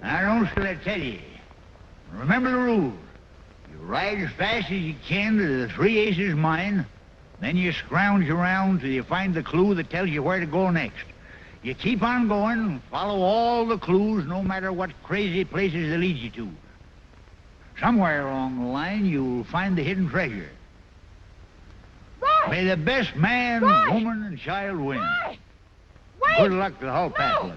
Now, don't I tell you. Remember the rules. You ride as fast as you can to the Three Aces mine, then you scrounge around till you find the clue that tells you where to go next. You keep on going and follow all the clues, no matter what crazy places they lead you to. Somewhere along the line, you'll find the hidden treasure. Roy! May the best man, Roy! woman, and child win. Roy! Wait! Good luck to the whole pack of you.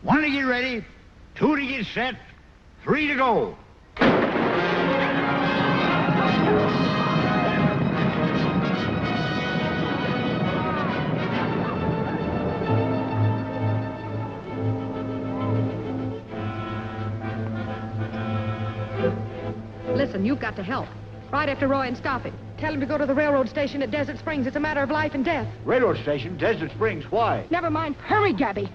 1 to get ready, 2 to get set, 3 to go. Listen, you've got to help. Ride after Roy and stop him. Tell him to go to the railroad station at Desert Springs. It's a matter of life and death. Railroad station, Desert Springs, why? Never mind. Hurry, Gabby.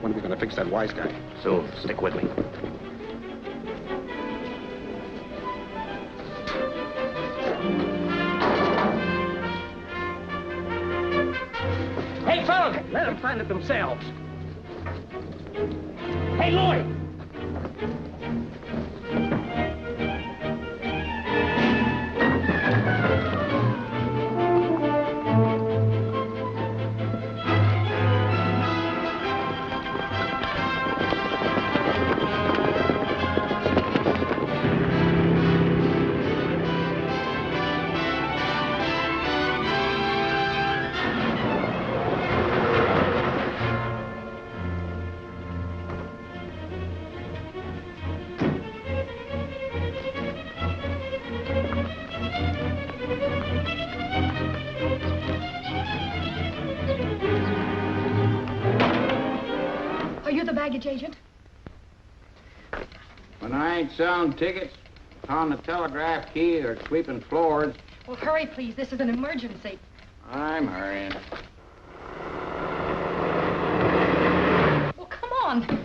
When are we going to fix that wise guy? Soon. Stick with me. Hey, fellas, let them find it themselves. Hey, Lloyd! baggage agent? When I ain't selling tickets on the telegraph key or sweeping floors, Well, hurry, please. This is an emergency. I'm hurrying. Well, come on.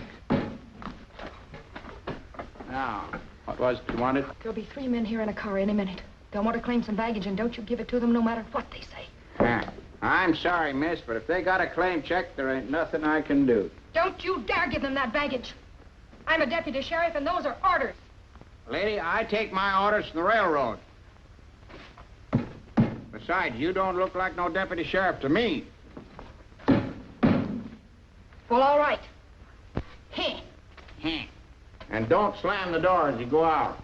Now, what was it you wanted? There'll be 3 men here in a car any minute. They'll want to claim some baggage, and don't you give it to them no matter what they say. I'm sorry, miss, but if they got a claim check, there ain't nothing I can do. Don't you dare give them that baggage. I'm a deputy sheriff, and those are orders. Lady, I take my orders from the railroad. Besides, you don't look like no deputy sheriff to me. Well, all right. And don't slam the door as you go out.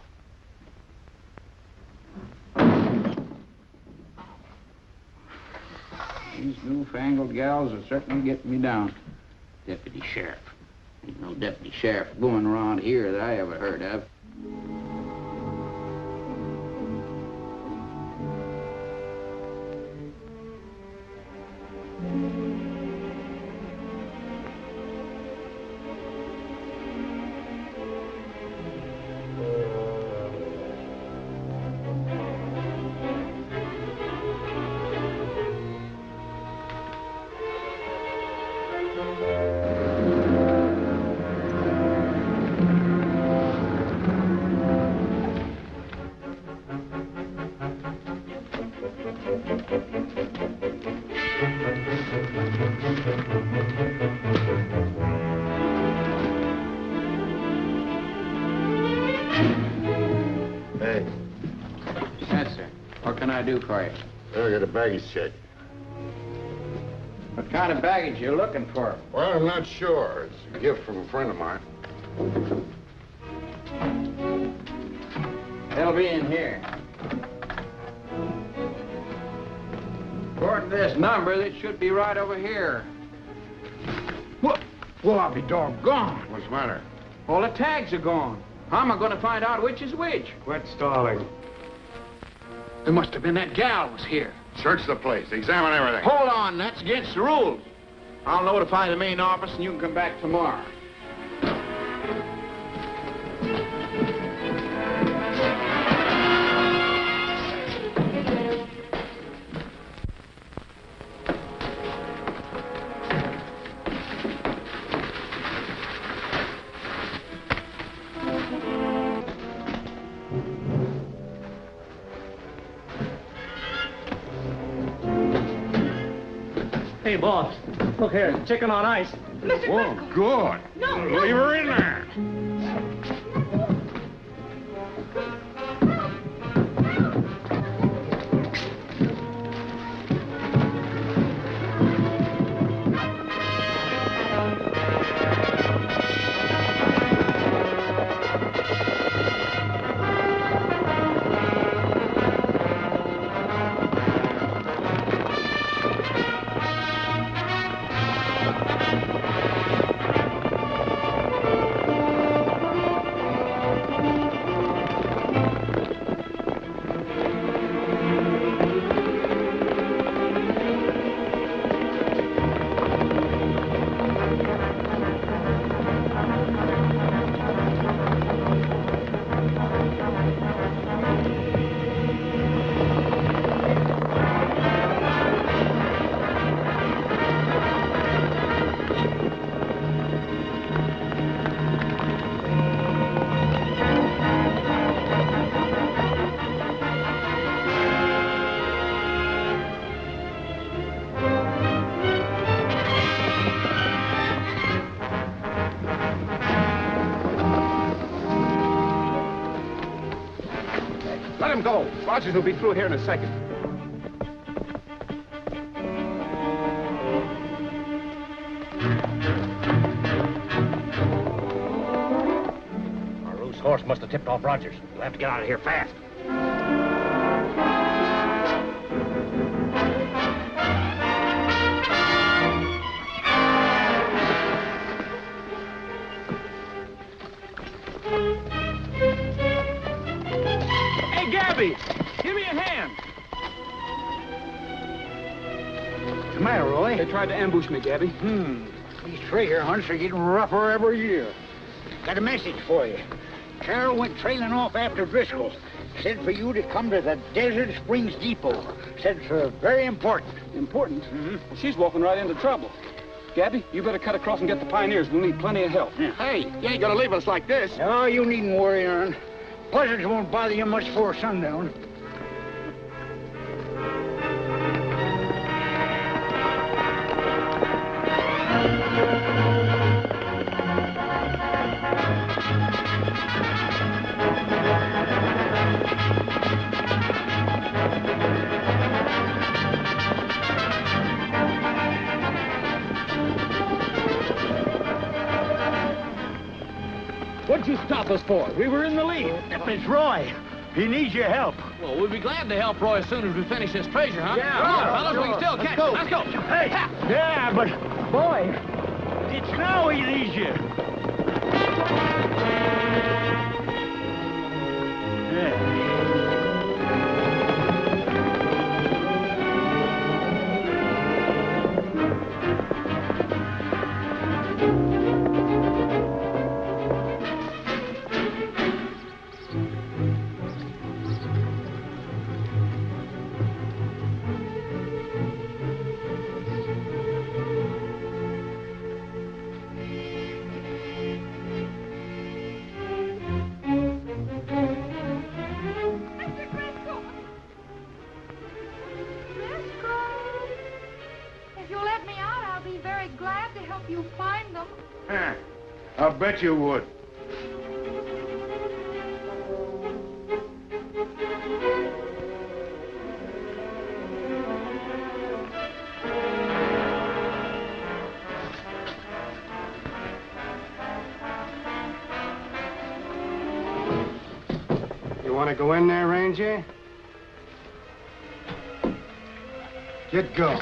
These newfangled gals are certainly getting me down. Deputy sheriff. Ain't no deputy sheriff going around here that I ever heard of. Hey. Yes, sir. What can I do for you? I got a baggage check. What kind of baggage you looking for? Well, I'm not sure. It's a gift from a friend of mine. They'll be in here. According to this number, it should be right over here. What? Well, I'll be doggone. What's the matter? All the tags are gone. How am I going to find out which is which? Quit stalling. There must have been that gal was here. Search the place. Examine everything. Hold on, that's against the rules. I'll notify the main office and you can come back tomorrow. Hey, boss. Look here, chicken on ice. Mr. Whoa, good. No, Leave her in there. Let him go. Rogers will be through here in a second. Our loose horse must have tipped off Rogers. We'll have to get out of here fast. Hey, Gabby! Give me a hand! What's the matter, Roy? They tried to ambush me, Gabby. These treasure hunts are getting rougher every year. Got a message for you. Carol went trailing off after Driscoll. Said for you to come to the Desert Springs Depot. Said it's very important. Important? Mm-hmm. Well, she's walking right into trouble. Gabby, you better cut across and get the pioneers. We'll need plenty of help. Yeah. Hey, you ain't gonna leave us like this. No, you needn't worry, Aaron. Buzzards won't bother you much before sundown. What'd you stop us for? We were in the lead. It's Roy. He needs your help. Well, we'll be glad to help Roy as soon as we finish this treasure hunt. Yeah, Come on, sure, fellas, we can still catch him. Let's go. Hey, yeah, but, boy, it's now he needs you. Yeah. I'll bet you would. You want to go in there, Ranger? Get going.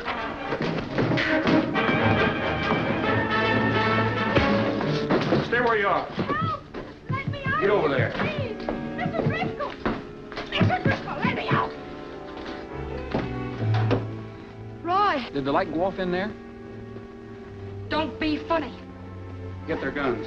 Stay where you are. Help! Let me out! Get over there. Please! Mr. Driscoll! Mr. Driscoll, let me out! Roy, Did the light go off in there? Don't be funny. Get their guns.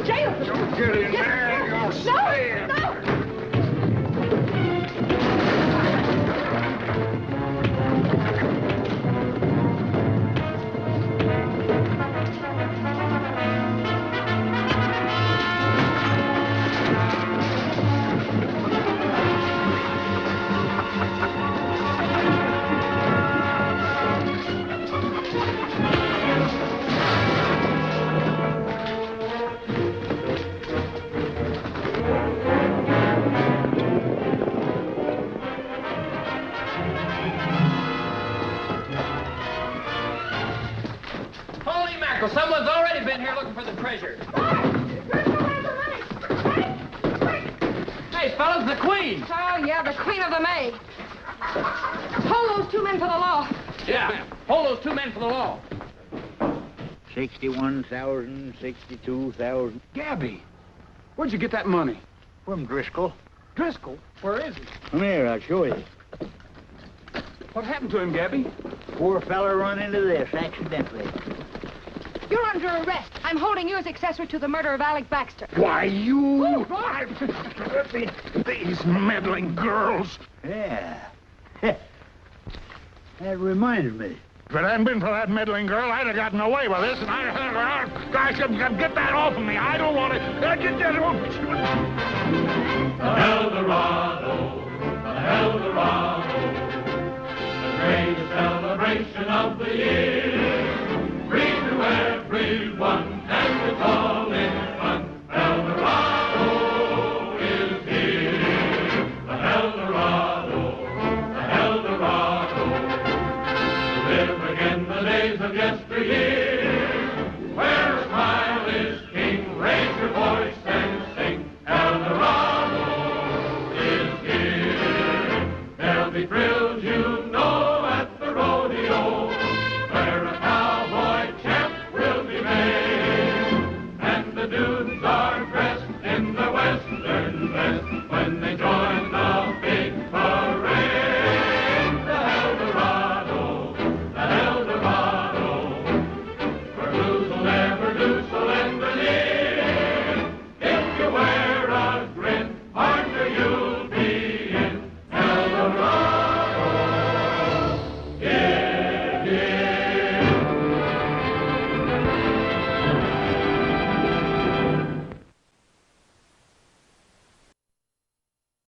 in jail for this. Get in there, you'll stay. No! Holy mackerel, someone's already been here looking for the treasure. Hey, fellas, the queen. Oh, yeah, the queen of the May. Hold those two men for the law. Yeah, hold those two men for the law. 61,000, 62,000. Gabby, where'd you get that money? From Driscoll. Driscoll? Where is he? Come here, I'll show you. What happened to him, Gabby? Poor fella run into this accidentally. You're under arrest. I'm holding you as accessory to the murder of Alec Baxter. Why, you... These meddling girls. Yeah. That reminds me. If it hadn't been for that meddling girl, I'd have gotten away with this, and I should get that off of me. I don't want it. Get that off. Heldorado, the greatest celebration of the year. Free to everyone.